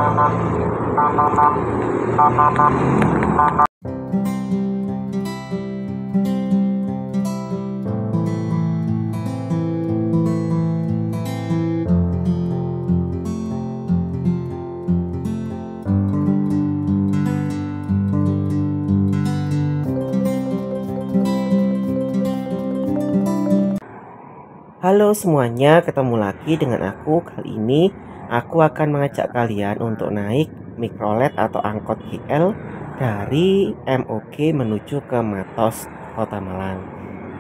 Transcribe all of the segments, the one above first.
Halo semuanya, ketemu lagi dengan aku. Kali ini aku akan mengajak kalian untuk naik mikrolet atau angkot GL dari MOG menuju ke Matos, Kota Malang.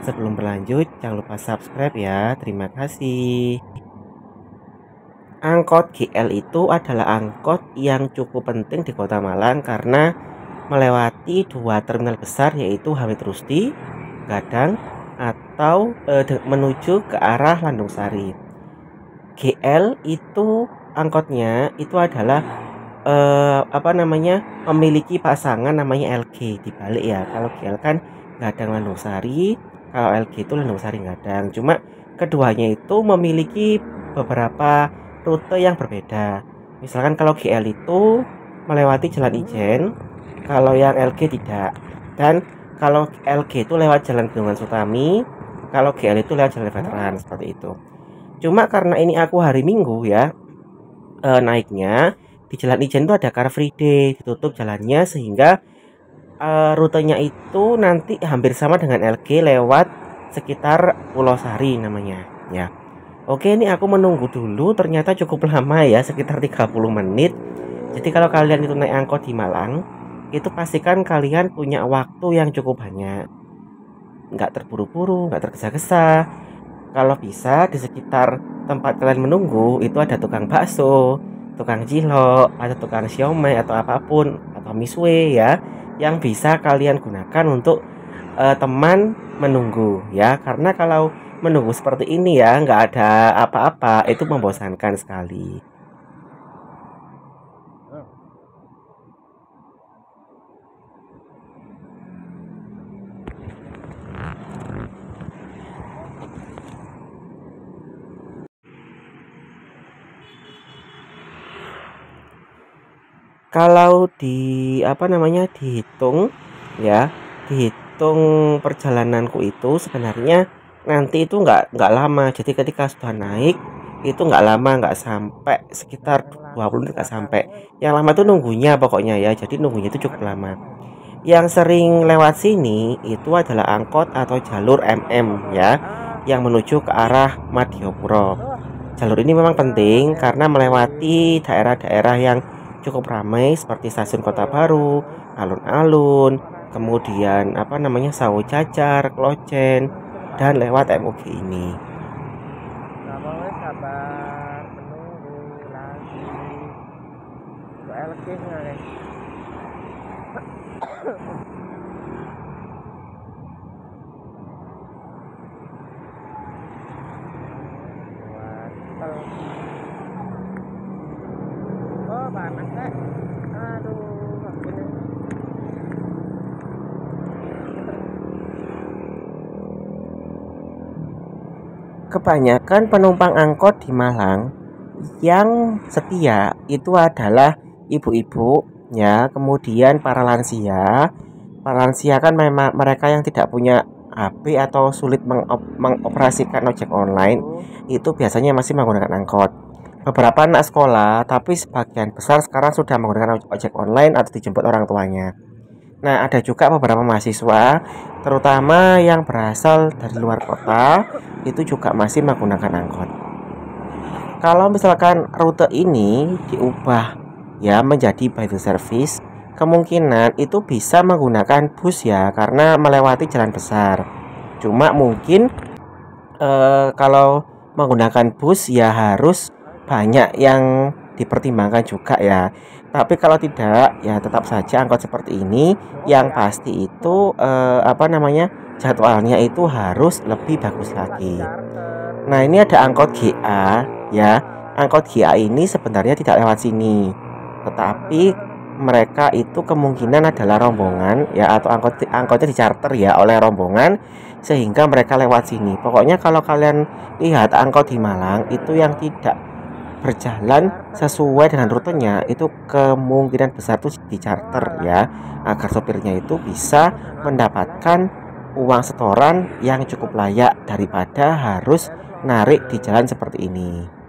Sebelum berlanjut, jangan lupa subscribe ya. Terima kasih. Angkot GL itu adalah angkot yang cukup penting di Kota Malang karena melewati dua terminal besar, yaitu Hamid Rusti, Gadang, atau menuju ke arah Landung Sari. GL itu angkotnya itu adalah memiliki pasangan namanya LG dibalik ya. Kalau GL kan Gadang Landung Sari, kalau LG itu Landung Sari Gadang. Cuma keduanya itu memiliki beberapa rute yang berbeda. Misalkan kalau GL itu melewati Jalan Ijen, kalau yang LG tidak. Dan kalau LG itu lewat Jalan Bendungan Sutami, kalau GL itu lewat Jalan Veteran, seperti itu. Cuma karena ini aku hari Minggu ya, naiknya di Jalan Ijen itu ada Car Free Day, ditutup jalannya sehingga rutenya itu nanti hampir sama dengan LG lewat sekitar Pulau Sari namanya ya. Oke, ini aku menunggu dulu, ternyata cukup lama ya, sekitar 30 menit. Jadi kalau kalian itu naik angkot di Malang, itu pastikan kalian punya waktu yang cukup banyak, nggak terburu-buru, nggak tergesa-gesa. Kalau bisa di sekitar tempat kalian menunggu itu ada tukang bakso, tukang cilok, atau tukang siomay atau apapun, atau miswe ya, yang bisa kalian gunakan untuk teman menunggu ya. Karena kalau menunggu seperti ini ya, nggak ada apa-apa, itu membosankan sekali. Kalau dihitung ya, dihitung perjalananku itu sebenarnya nanti itu nggak lama. Jadi ketika sudah naik itu nggak lama, nggak sampai sekitar 20 menit, nggak sampai. Yang lama tuh nunggunya pokoknya ya, jadi nunggunya itu cukup lama. Yang sering lewat sini itu adalah angkot atau jalur MM ya, yang menuju ke arah Madiopuro. Jalur ini memang penting karena melewati daerah-daerah yang cukup ramai seperti stasiun Kota Baru, alun-alun, kemudian Sawo Cacar, Klocen, dan lewat MOG ini. Sabar menunggu lagi LG guys. Oh panas deh, aduh ini. Kebanyakan penumpang angkot di Malang yang setia itu adalah ibu-ibu ya, kemudian para lansia. Para lansia kan memang mereka yang tidak punya HP atau sulit mengoperasikan ojek online, itu biasanya masih menggunakan angkot. Beberapa anak sekolah, tapi sebagian besar sekarang sudah menggunakan ojek online atau dijemput orang tuanya. Nah, ada juga beberapa mahasiswa, terutama yang berasal dari luar kota, itu juga masih menggunakan angkot. Kalau misalkan rute ini diubah ya menjadi by the service, kemungkinan itu bisa menggunakan bus ya, karena melewati jalan besar. Cuma mungkin kalau menggunakan bus ya harus banyak yang dipertimbangkan juga ya. Tapi kalau tidak ya tetap saja angkot seperti ini. Yang pasti itu jadwalnya itu harus lebih bagus lagi. Nah, ini ada angkot GA ya. Angkot GA ini sebenarnya tidak lewat sini, tetapi mereka itu kemungkinan adalah rombongan ya, atau angkotnya dicarter ya oleh rombongan sehingga mereka lewat sini. Pokoknya kalau kalian lihat angkot di Malang itu yang tidak berjalan sesuai dengan rutenya, itu kemungkinan besar tuh di charter ya, agar sopirnya itu bisa mendapatkan uang setoran yang cukup layak daripada harus narik di jalan seperti ini.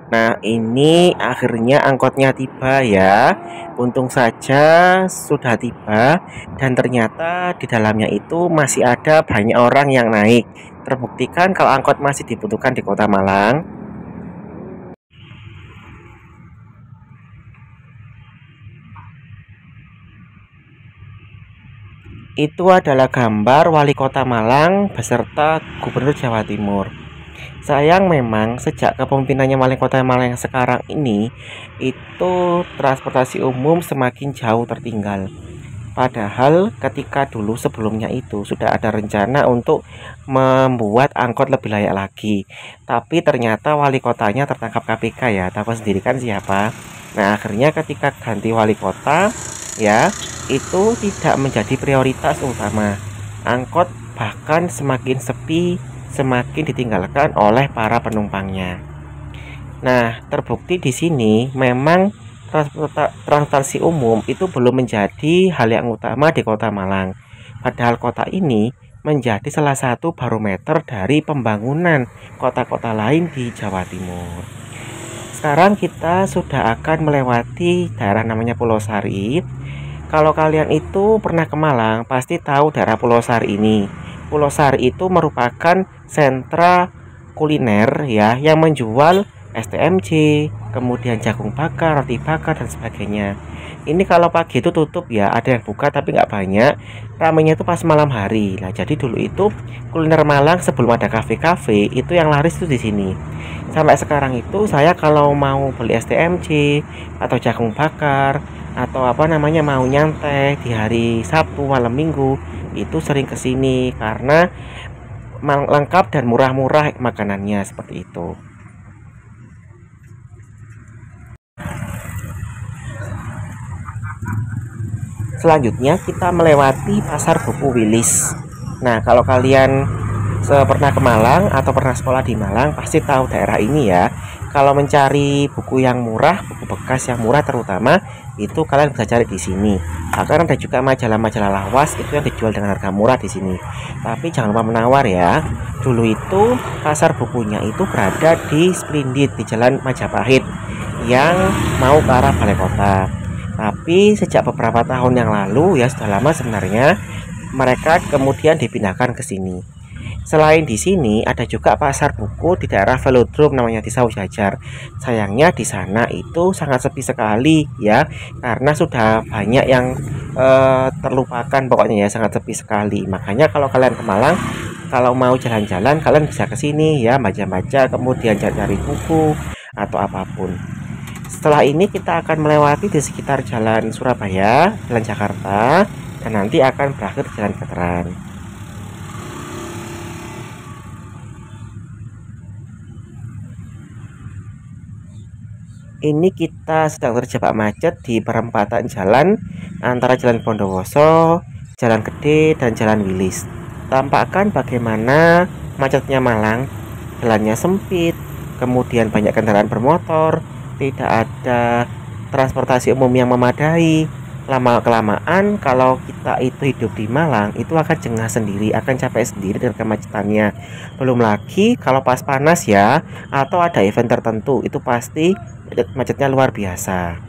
Nah, ini akhirnya angkotnya tiba ya. Untung saja sudah tiba, dan ternyata di dalamnya itu masih ada banyak orang yang naik. Terbuktikan kalau angkot masih dibutuhkan di Kota Malang. Itu adalah gambar Wali Kota Malang beserta Gubernur Jawa Timur. Sayang memang sejak kepemimpinannya Wali Kota Malang yang sekarang ini, itu transportasi umum semakin jauh tertinggal. Padahal ketika dulu sebelumnya itu sudah ada rencana untuk membuat angkot lebih layak lagi. Tapi ternyata wali kotanya tertangkap KPK ya, tahu sendiri kan siapa. Nah, akhirnya ketika ganti wali kota ya, itu tidak menjadi prioritas utama. Angkot bahkan semakin sepi, semakin ditinggalkan oleh para penumpangnya. Nah, terbukti di sini memang transportasi umum itu belum menjadi hal yang utama di Kota Malang. Padahal kota ini menjadi salah satu barometer dari pembangunan kota-kota lain di Jawa Timur. Sekarang kita sudah akan melewati daerah namanya Pulau Sari. Kalau kalian itu pernah ke Malang, pasti tahu daerah Pulau Sari ini. Pulau Sari itu merupakan sentra kuliner ya, yang menjual STMJ, kemudian jagung bakar, roti bakar, dan sebagainya. Ini kalau pagi itu tutup ya, ada yang buka tapi nggak banyak. Ramainya itu pas malam hari. Nah, jadi dulu itu kuliner Malang sebelum ada kafe-kafe itu yang laris itu di sini. Sampai sekarang itu saya kalau mau beli STMJ atau jagung bakar atau mau nyantai di hari Sabtu malam Minggu, itu sering kesini karena lengkap dan murah-murah makanannya seperti itu. Selanjutnya kita melewati Pasar Buku Wilis. Nah, kalau kalian pernah ke Malang atau pernah sekolah di Malang, pasti tahu daerah ini ya. Kalau mencari buku yang murah, buku bekas yang murah terutama, itu kalian bisa cari di sini. Akan ada juga majalah-majalah lawas itu yang dijual dengan harga murah di sini. Tapi jangan lupa menawar ya. Dulu itu pasar bukunya itu berada di Splendid di Jalan Majapahit yang mau ke arah Balai Kota. Tapi sejak beberapa tahun yang lalu ya, sudah lama sebenarnya, mereka kemudian dipindahkan ke sini. Selain di sini ada juga pasar buku di daerah Velodrome namanya di Saujajar. Sayangnya di sana itu sangat sepi sekali ya, karena sudah banyak yang terlupakan pokoknya ya, sangat sepi sekali. Makanya kalau kalian ke Malang, kalau mau jalan-jalan kalian bisa ke sini ya, baca-baca, kemudian cari buku atau apapun. Setelah ini kita akan melewati di sekitar Jalan Surabaya, Jalan Jakarta, dan nanti akan berakhir di Jalan Veteran. Ini kita sedang terjebak macet di perempatan jalan antara Jalan Bondowoso, Jalan Gede, dan Jalan Wilis. Tampakkan bagaimana macetnya Malang. Jalannya sempit, kemudian banyak kendaraan bermotor, tidak ada transportasi umum yang memadai. Lama-kelamaan kalau kita itu hidup di Malang itu akan jengah sendiri, akan capek sendiri dengan kemacetannya. Belum lagi kalau pas panas ya, atau ada event tertentu, itu pasti macetnya luar biasa.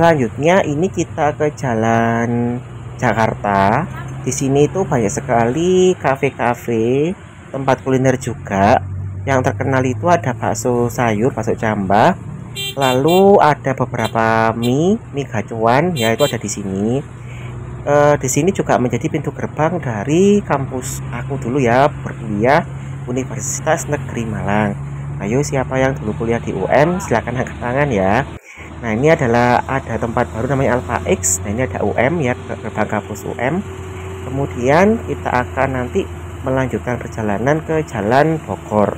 Selanjutnya ini kita ke Jalan Jakarta. Di sini itu banyak sekali kafe-kafe, tempat kuliner juga. Yang terkenal itu ada bakso sayur, bakso cambah. Lalu ada beberapa mie gacuan, ya itu ada di sini. Di sini juga menjadi pintu gerbang dari kampus aku dulu ya, berkuliah Universitas Negeri Malang. Ayo siapa yang dulu kuliah di UM silahkan angkat tangan ya. Nah ini adalah ada tempat baru namanya Alpha X. Nah ini ada UM ya, gerbang kampus UM. Kemudian kita akan nanti melanjutkan perjalanan ke Jalan Bogor.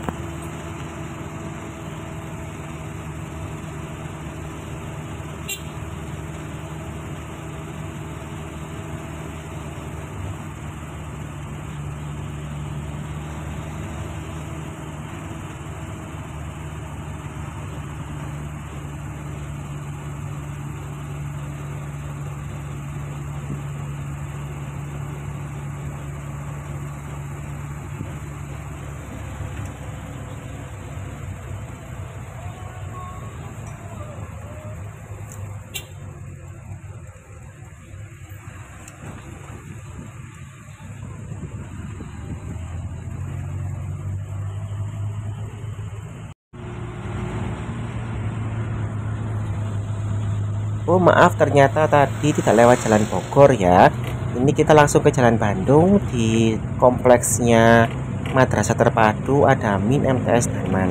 Oh maaf, ternyata tadi tidak lewat Jalan Bogor ya. Ini kita langsung ke Jalan Bandung. Di kompleksnya Madrasah Terpadu ada Min MTS Taman.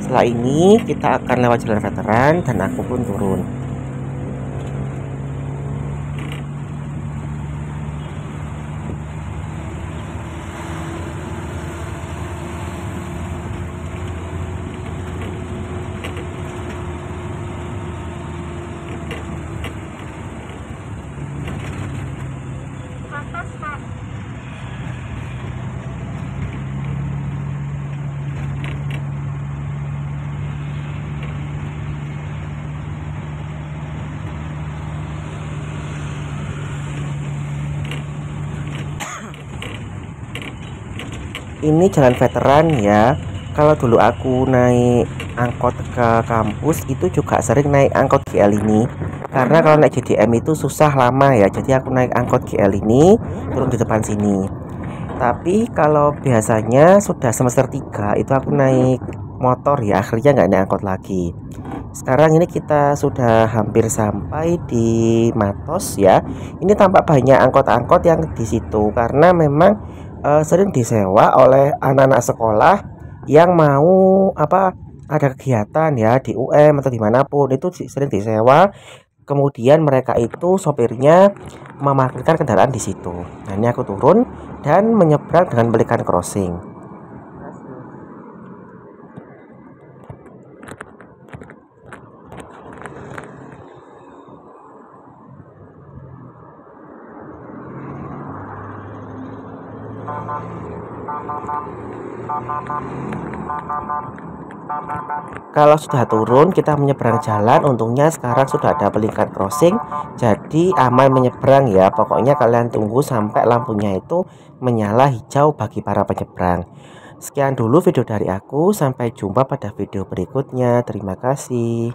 Setelah ini kita akan lewat Jalan Veteran dan aku pun turun. Ini jalan veteran ya. Kalau dulu aku naik angkot ke kampus itu juga sering naik angkot GL ini. Karena kalau naik JDM itu susah lama ya. Jadi aku naik angkot GL ini turun di depan sini. Tapi kalau biasanya sudah semester 3 itu aku naik motor ya. Akhirnya nggak naik angkot lagi. Sekarang ini kita sudah hampir sampai di Matos ya. Ini tampak banyak angkot-angkot yang di situ karena memang sering disewa oleh anak-anak sekolah yang mau ada kegiatan ya di UM atau dimanapun itu sering disewa. Kemudian mereka itu sopirnya memarkirkan kendaraan di situ. Nah ini aku turun dan menyeberang dengan belikan crossing. Kalau sudah turun kita menyeberang jalan, untungnya sekarang sudah ada belikan crossing jadi aman menyeberang ya. Pokoknya kalian tunggu sampai lampunya itu menyala hijau bagi para penyeberang. Sekian dulu video dari aku, sampai jumpa pada video berikutnya. Terima kasih.